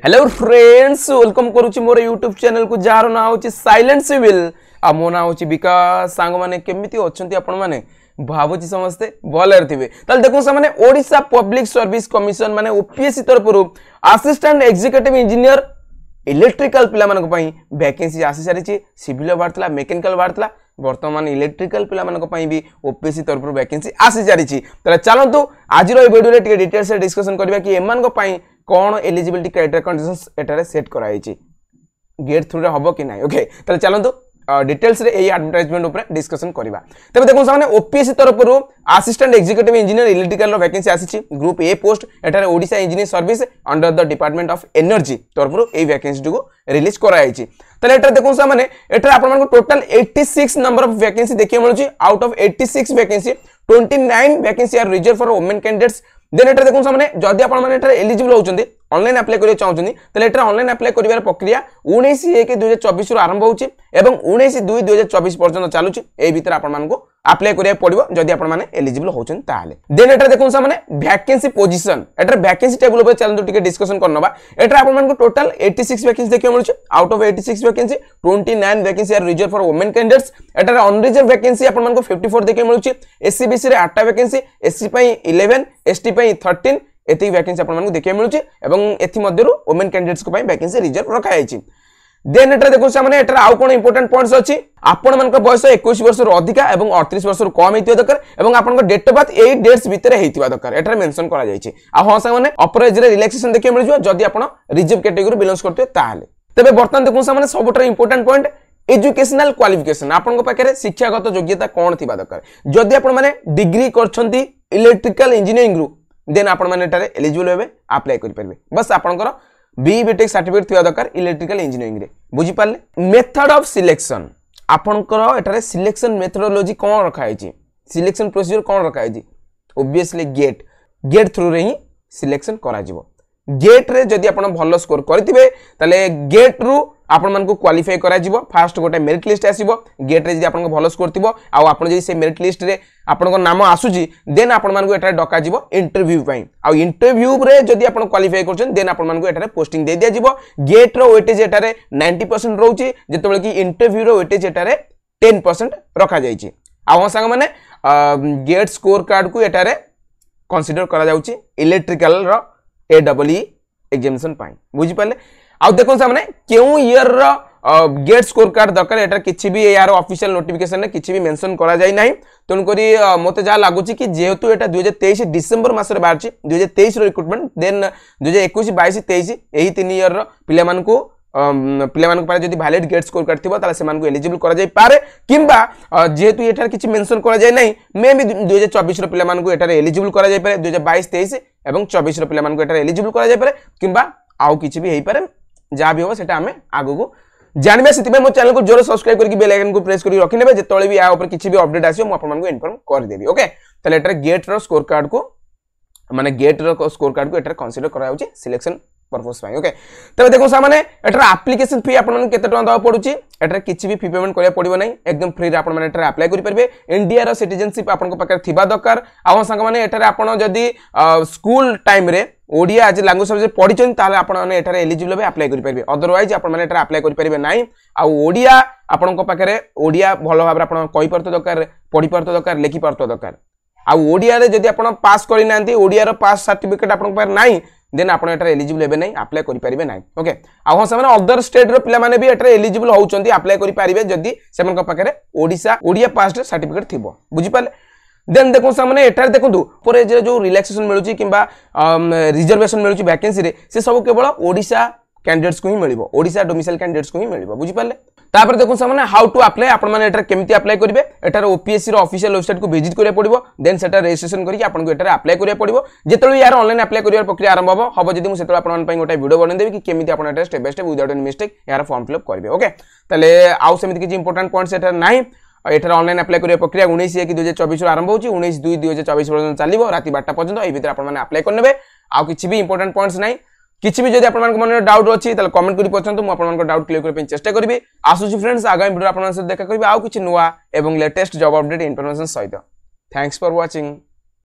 Hello friends welcome करूची मोर YouTube channel को jar ना होची साइलेंट सिविल आ मो ना होची विकास सांग माने केमिति अछंती आपण माने भाबुची समस्ते भलर थिबे तल देखो से माने ओडिसा पब्लिक सर्विस कमिशन माने ओपीएससी तरफरु असिस्टेंट एग्जीक्यूटिव इंजीनियर इलेक्ट्रिकल पिला मानक पई वैकेंसी आसी सारिची सिविल बारतला मैकेनिकल बारतला वर्तमान इलेक्ट्रिकल पिला मानक पई भी ओपीएससी तरफरु वैकेंसी आसी सारिची तले चलंतु आजिरो ए वीडियो रे टिके डिटेल्स से डिस्कशन करबा कि एमान को पई कौन एलिजिबिलिटी क्राइटेरिया कंडीशंस एटारे सेट कराई छी गेट थ्रू रे हबो कि नाही ओके तले चलंतु डिटेल्स रे एई एडवर्टाइजमेंट ऊपर डिस्कशन करबा तबे देखो सामने ओपीएससी तरफरु असिस्टेंट एग्जीक्यूटिव इंजीनियर इलेक्ट्रिकल रो वैकेंसी आसी छी ग्रुप ए पोस्ट एटारे Odisha engineer service under the department of energy तरफरु एई वैकेंसी को रिलीज कराई छी तले एटा देखो सामने एटा आपण मानको टोटल 86 नंबर ऑफ वैकेंसी देखिए मिलुची out of 86 vacancy 29 vacancy are reserve for women candidates then एटा देखो सामने जदी आपण माने एटा एलिजिबल होचंदी ऑनलाइन अप्लाई करियो चाहउछनी तले एटा ऑनलाइन अप्लाई करिवार प्रक्रिया 19/1/2024 रु आरंभ होची एवं 19/2/2024 पर्यंत चालुची ए भीतर आपण मानको अप्लाई करिया पड़िबो जदी आपण माने एलिजिबल होचन ताले देन एटा देखो सामने वैकेंसी पोजीशन एटा वैकेंसी टेबल ऊपर चलंतु टिके डिस्कशन करनबा एटा आपण मानको टोटल 86 वैकेंसी देखियो मिलुची out of 86 vacancy 29 vacancy are reserve for women candidates एटा अनरिजर्व वैकेंसी आपण मानको 54 देखियो मिलुची एससी बीसी रे 8टा वैकेंसी एससी पई 11 एसटी पई 13 एति वैकेंसी आपण मानको देखियो मिलुची एवं एथि मध्यरु वुमेन कैंडिडेट्स को पई वैकेंसी रिजर्व रखा जायछि देन एटा देखो सामने एटा आउ कोन इंपोर्टेंट पॉइंट्स अछि आपण मानक बयस 21 वर्ष रु अधिका एवं 38 वर्ष रु कम हेतिबा दरकार एवं आपण को डेट ऑफ बर्थ 8 डेट्स भीतर हेतिबा दरकार एटा मेंशन करा जायछि आ हो सामने अपर एज रे रिलैक्सेशन देखियो मिल जदि जदि आपण रिजर्व कैटेगरी बिलोंग्स करते ताले तबे वर्तमान देखो सामने सबटर इंपोर्टेंट पॉइंट एजुकेशनल क्वालिफिकेशन आपण को पाखरे शिक्षागत योग्यता कोन थिबा दरकार जदि आपण माने डिग्री करछंती इलेक्ट्रिकल इंजीनियरिंग रु देन आपण माने एटारे एलिजिबल हेबे अप्लाई करि परबे बस आपनकर बी बीटेक सर्टिफिकेट थिबा दरकार इलेक्ट्रिकल इंजीनियरिंग रे बुझी पाले मेथड ऑफ सिलेक्शन आपनकर एटारे सिलेक्शन मेथोडोलॉजी कोन रखा है सिलेक्शन प्रोसीजर कोन रखा है ऑब्वियसली गेट थ्रू रे ही सिलेक्शन करा जिवो गेट रे जदि आपण भलो स्कोर करथिबे तले गेट रु आपण मन को क्वालिफाई करा जिवो फास्ट गोटे मेरिट लिस्ट आसीबो गेट रे जदि आपण को भलो स्कोर थिबो आ आपण जदि से मेरिट लिस्ट रे आपण को नाम आसुजी देन आपण मन को एटा डका जिवो इंटरव्यू पई आ इंटरव्यू रे जदि आपण क्वालिफाई करछन देन आपण मन को एटा पोस्टिंग दे दिया जिवो गेट रो वेटेज एटा रे 90% रहउची जेतबेले कि इंटरव्यू रो वेटेज एटा रे 10% रखा जाईची आ हो संग माने गेट स्कोर कार्ड को एटा रे कंसीडर करा जाउची इलेक्ट्रिकल रो एडब्ल्यू एग्जामिनेशन पाई बुझी पाले आ देखो सामने केउ ईयर रो गेट स्कोर कार्ड दरकार एटा किछि भी यार ऑफिशियल नोटिफिकेशन ने किछि भी मेंशन करा जाय नाही तन करी मते जा लागुची कि जेहेतु एटा 2023 डिसेंबर मास रे बारची 2023 रो रिक्रूटमेंट देन 2021 22 23 एही 3 ईयर रो पिले मान को पारे जदि वैलिड गेट स्कोर कार्ड थिबो ताले से मान को एलिजिबल करा जाय पारे किंबा जेहेतु एटा किछि मेंशन करा जाय नाही मे भी 2024 रो पिले मान को एटा एलिजिबल करा जाय पारे 2022 23 एवं 24 रो पिले मान को एटा एलिजिबल करा जाय पारे किंबा आउ किछि भी हेई पारे जा भी हो सेटा हमें आगो को जानबे सिति मो चैनल को जोर सब्सक्राइब करके बेल आइकन को प्रेस करी रखि नेबे जेतळे भी आ ऊपर किछि भी अपडेट आसीयो मो आपन मन को इन्फॉर्म कर देबी ओके तले एटा गेट रो स्कोर कार्ड को माने गेट रो स्कोर कार्ड को एटा कंसीडर करा होची सिलेक्शन पर्पस पाई ओके तबे देखो सामने एटा एप्लीकेशन फी आपन मन केते टका दवा पडुची एटा किछि भी फी पेमेंट करिया पडिबो नै एकदम फ्री रे आपन मन एटा अप्लाई करि परबे इंडिया रो सिटीजनशिप आपन को पाकर थिबा दरकार आ संग माने एटा आपन जदी स्कूल टाइम रे ओडिया आज लैंग्वेज सब्जेक्ट पढिचन ताले आपन माने एटा एलिजिबल बे अप्लाई करि परबे अदरवाइज आपन माने एटा अप्लाई करि परबे नै आ ओडिया आपन को पाकर ओडिया भलो भाबरे आपन कहि परतो दरकार पढि परतो दरकार लिखि परतो दरकार आ ओडिया रे जदी आपन पास करि नांती ओडिया रो पास सर्टिफिकेट आपन पर नै देन आपण एटा एलिजिबल हेबे नै अप्लाई करि परिबे नै ओके आ हो समान अदर स्टेट रो पिला माने भी एटा एलिजिबल होउचंती अप्लाई करि परिबे जदी सेमन को पाखरे ओडिया पास सर्टिफिकेट थिबो बुझि पाले देन देखो सामने एटा देखंतु पर जो रिलैक्सेशन मिलुची किंबा रिजर्वेशन मिलुची वैकेंसी रे से सब केवल ओडिशा कैंडिडेट्स को ही मिलिबो ओडिशा डोमिसाइल कैंडिडेट्स को ही मिलिबो बुझि पाले तापर देखो सामने हाउ टू अप्लाई आपण माने एटा केमिति अप्लाई करिवे एटा ओपीएससी रो ऑफिशियल वेबसाइट को विजिट करिया पड़िबो देन सेटा रजिस्ट्रेशन करिके आपण को एटा अप्लाई करिया पड़िबो जेतळे यार ऑनलाइन अप्लाई करिवार प्रक्रिया आरंभ हबो जदी मु सेतळे आपण मन पई गोटा वीडियो बनै देबी कि केमिति आपण एटा step by step without any mistake यार फॉर्म फिल अप करिवे ओके तले आउ समिति कि इंपोर्टेंट पॉइंट्स एटा नाही एटा ऑनलाइन अप्लाई करिया प्रक्रिया 19/1/2024 रो आरंभ होची 19/2/2024 पर्यंत चलिबो राति 12टा पर्यंत एई भीतर आपण माने अप्लाई करनेबे आउ किछि भी इंपोर्टेंट पॉइंट्स नाही किछि भी जदि आपन मन डाउट अछि त कमेंट करि पछंतु मु आपन मन को डाउट क्लियर करबे चेष्टा करबी आसुची फ्रेंड्स आगामी वीडियो आपन से देखा करबी आउ किछि नुवा एवं लेटेस्ट जॉब अपडेट इन्फॉर्मेशन सहित थैंक्स फॉर वाचिंग।